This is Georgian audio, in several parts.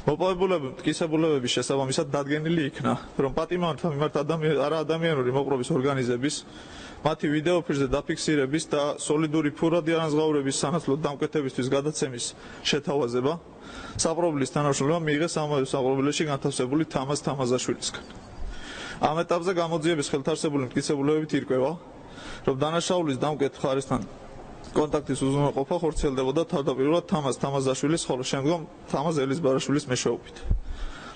მოპოვებულები მტკიცებულებების შესაბამისად დადგენილი იქნა, რომ პატიმართა მიმართ არაადამიანური მოყრობის ორგანიზების მათი ვიდეოფილმზე დაფიქსირების და სოლიდური ფურადი ანაზღაურების სანაცვლოდ დამკვეთებისთვის გადაცემის შეთავაზება საპრობლემის თანაშრომლობამ მიიღეს ამავე საპრობლემში განთავსებული თამაზ თამაზაშვილისგან. ამ ეტაპზე გამოძიების ხელთარსებული მტკიცებულებებით ირკვევა, რომ დანაშაულის დამკვეთ მხარესთან კონტაქტის უზრუნველყოფა ხორციელდებოდა თავდაპირველად თამაზ თამაზაშვილის, ხოლო შემდგომ თამაზ ელიზბარაშვილის მეშვეობით.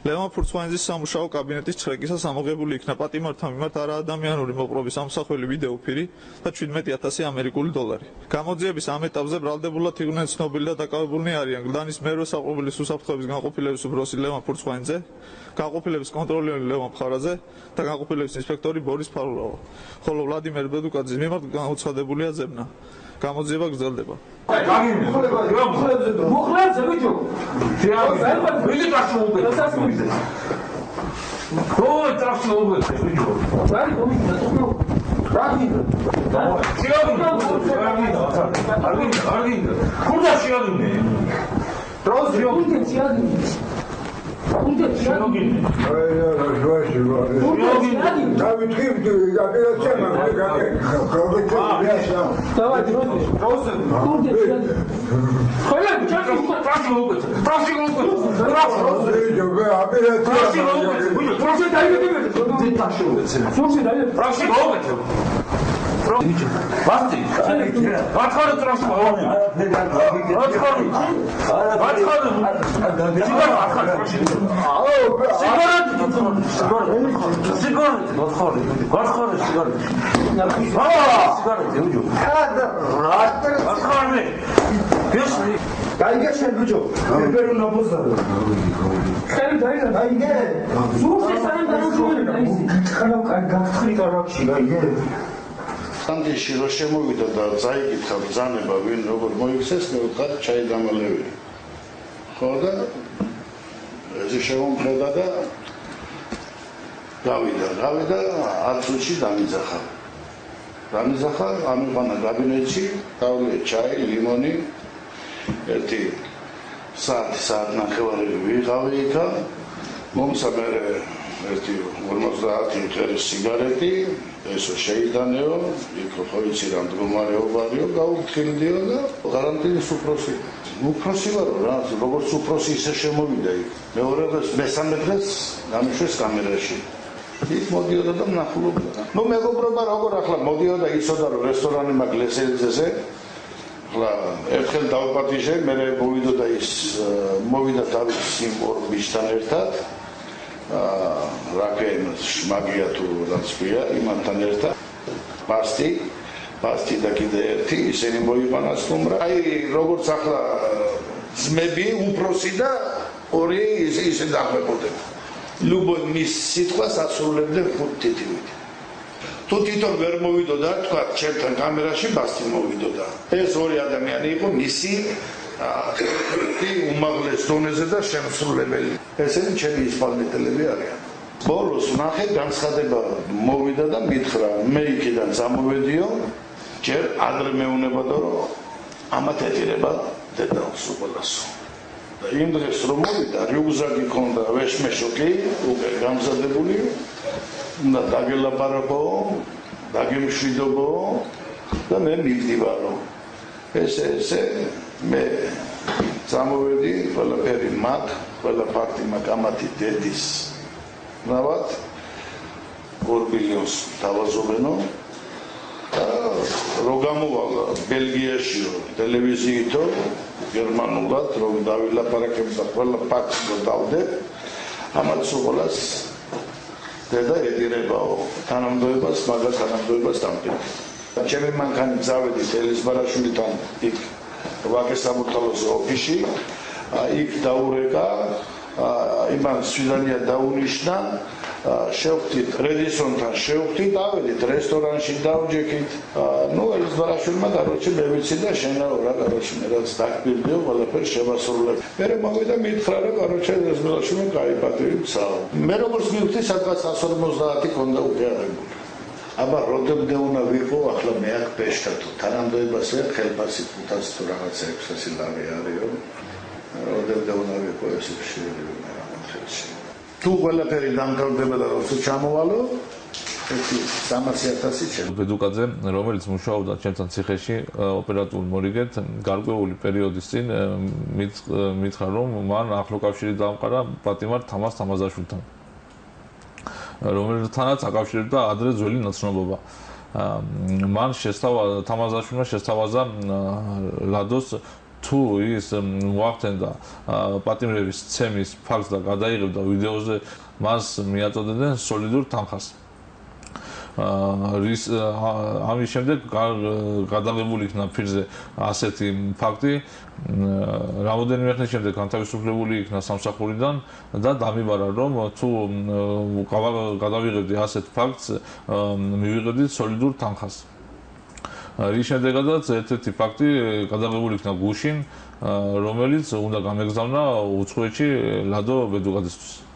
ლევან ფურცვაინძის სამუშაო კაბინეტის ჩრეკისას ამოღებული იქნა პატიმართა მიმართ არაადამიანური მოყრობის ამსახველი ვიდეოფილმი და 17,000 ამერიკული დოლარი. გამოძიების ამ ეტაპზე ბრალდებულად იყვნენ ცნობილი და დაკავებულნი არიან გლანის მერვე საპრობლემის უსაფრთხოების განყოფილების უფროსი ლევან ფურცვაინძე, განყოფილების კონტროლერი ლევან ფხარაძე და განყოფილების ინსპექტორი ბორის ფარულავა, ხოლო ვლადიმერ ბედუკაძის მიმართ გამოცხადებულია ზებნა. გამოძიება გრძელდება. სანდიში რო შემოვიდა და წაიკითხა ბრძანება ვინ როგორ მოიქცეს, მე ვთქვათ ჩაიდამალევი. ხო და ეს შემომხედა და გავიდა 10 წუთში დამიძახა, ამიყვანა კაბინეტში, დავლიე ჩაი, ლიმონი, ერთი საათი ნახევარი ვიღავი იქა, მომცა მე ერთი 50 ხერის სიგარეტი, ესო შეიდანეო, იქ ხო იცი რა მდგომარეობარიო, გავუთხილდიო და გარანტიის უფროსი. უფროსი ვარო რა, როგორც უფროსი ისე შემოვიდა იქ. მეორე დღეს, მესამე დღეს გამიშვეს კამერაში. იქ მოდიოდა და მნახულობდა. ნუ მეგობრობა როგორ ახლა მოდიოდა იცოდა რომ რესტორანი მაქვს ლესელიძეზე. ახლა ერთხელ დავპატიჟე, მე მოვიდოდა ის მოვიდა თავის იმ ორ ბიჭთან ერთად. რაკენ შმაგია თუ რაც ქვია, იმათთან ერთად. პასტი და კიდე ერთი, ისინი მოიყვანა სტუმრა. აი როგორც ახლა ძმები, უფროსი და ორი ისე დახვეპოდნენ. ლუბონ მის სიტყვას ასრულებდნენ 5 თითივით. თუ თვითონ ვერ მოვიდოდა, თქვა ჩემთან კამერაში პასტი მოვიდოდა. ეს ორი ადამიანი იყო მისი უმაღლეს დონეზე და შემსრულებელი. ესენი ჩემი ისპალნეტელები არიან. ბოლოს ვნახე განცხადება მოვიდა და მითხრა, მე იქიდან წამოვედიო, ჯერ ადრე მეუნებოდა რომ ამათ ეტირება დედაოს უყოლასო. და იმ დღეს რომ მოვიდა, რიუგზაკი ქონდა, ვეშმეშოკი, უკვე გამზადებული, უნდა დაგელაპარაკო, დაგემშვიდობო და მე მივდივარო. ესე მე წამოვედი, ყველაფერი მაქვს, ყველა ფაქტი მაქვს ამათი დედის ნავად 2 მილიონს დავაზობენო და რო გამოვალა ბელგიაშიო ტელევიზიითო გერმანულად რომ დავილაპარაკებ და ყველა ფაქტს დავდებ ამათ უყოლას დედა ედირებაო თანამდებობას მაგას თანამდებობას დამტკიცე. ჩემი მანქანი წავედი ელიზბარაშვილთან იქ ვაკეს სამურთალოს ოფისში, იქ დაურეკა, იმან სვიდანია დაუნიშნა, შევხვდით რედისონთან შევხვდით, ავედით რესტორანში დავჯექით. ნუ ელიზბარაშვილმა გაროჩე მე ვიცი და შენაო რა გაროჩე მე რაც დაგპირდიო, ყველაფერს შევასრულებ. მე მოვიდა მითხრა რომ გაროჩე ელიზბარაშვილმა კაი პატივი მცაო. მე როგორც მივხვდი სადღაც 150 ქონდა უყარებული. აბა როდემდე უნდა ვიყო ახლა მე აქ პეშკა თუ თანამდებობაზე ხელფასი 500 თუ რაღაცა 600 ლარი არისო ოდემდე უნდა ვიყო ესე შეიძლება მერამთხელში. თუ ყველაფერი დამთავრდება და როცა ჩამოვალო, ერთი 300,000 ჩემ. ბედუკაძე, რომელიც მუშაობდა ჩემთან ციხეში ოპერატიულ მორიგედ, გარკვეული პერიოდის წინ მითხრა, რომ მან ახლო კავშირი დაამყარა პატიმარ თამაზ თამაზაშვილთან, რომელთანაც აკავშირებდა ადრე ძველი ნაცნობობა. მან თამაზაშვილმა შესთავაზა ლადოს თუ ის მოახდენდა პატიმრების ცემის ფაქტს და გადაიღებდა ვიდეოზე, მას მიაწოდებდნენ სოლიდურ თანხას. ამის შემდეგ გადაღებული იქნა ფირზე ასეთი ფაქტი, რამოდენიმე ხნის შემდეგ განთავისუფლებული იქნა სამსახურიდან და დამიბარა, რომ თუ გადავიღებდი ასეთ ფაქტს, მივიღებდი სოლიდურ თანხას. რის შემდეგაც ერთ-ერთი ფაქტი გადაღებული იქნა გუშინ, რომელიც უნდა გამეგზავნა უცხოეთში ლადო ბედუკაძესთვის.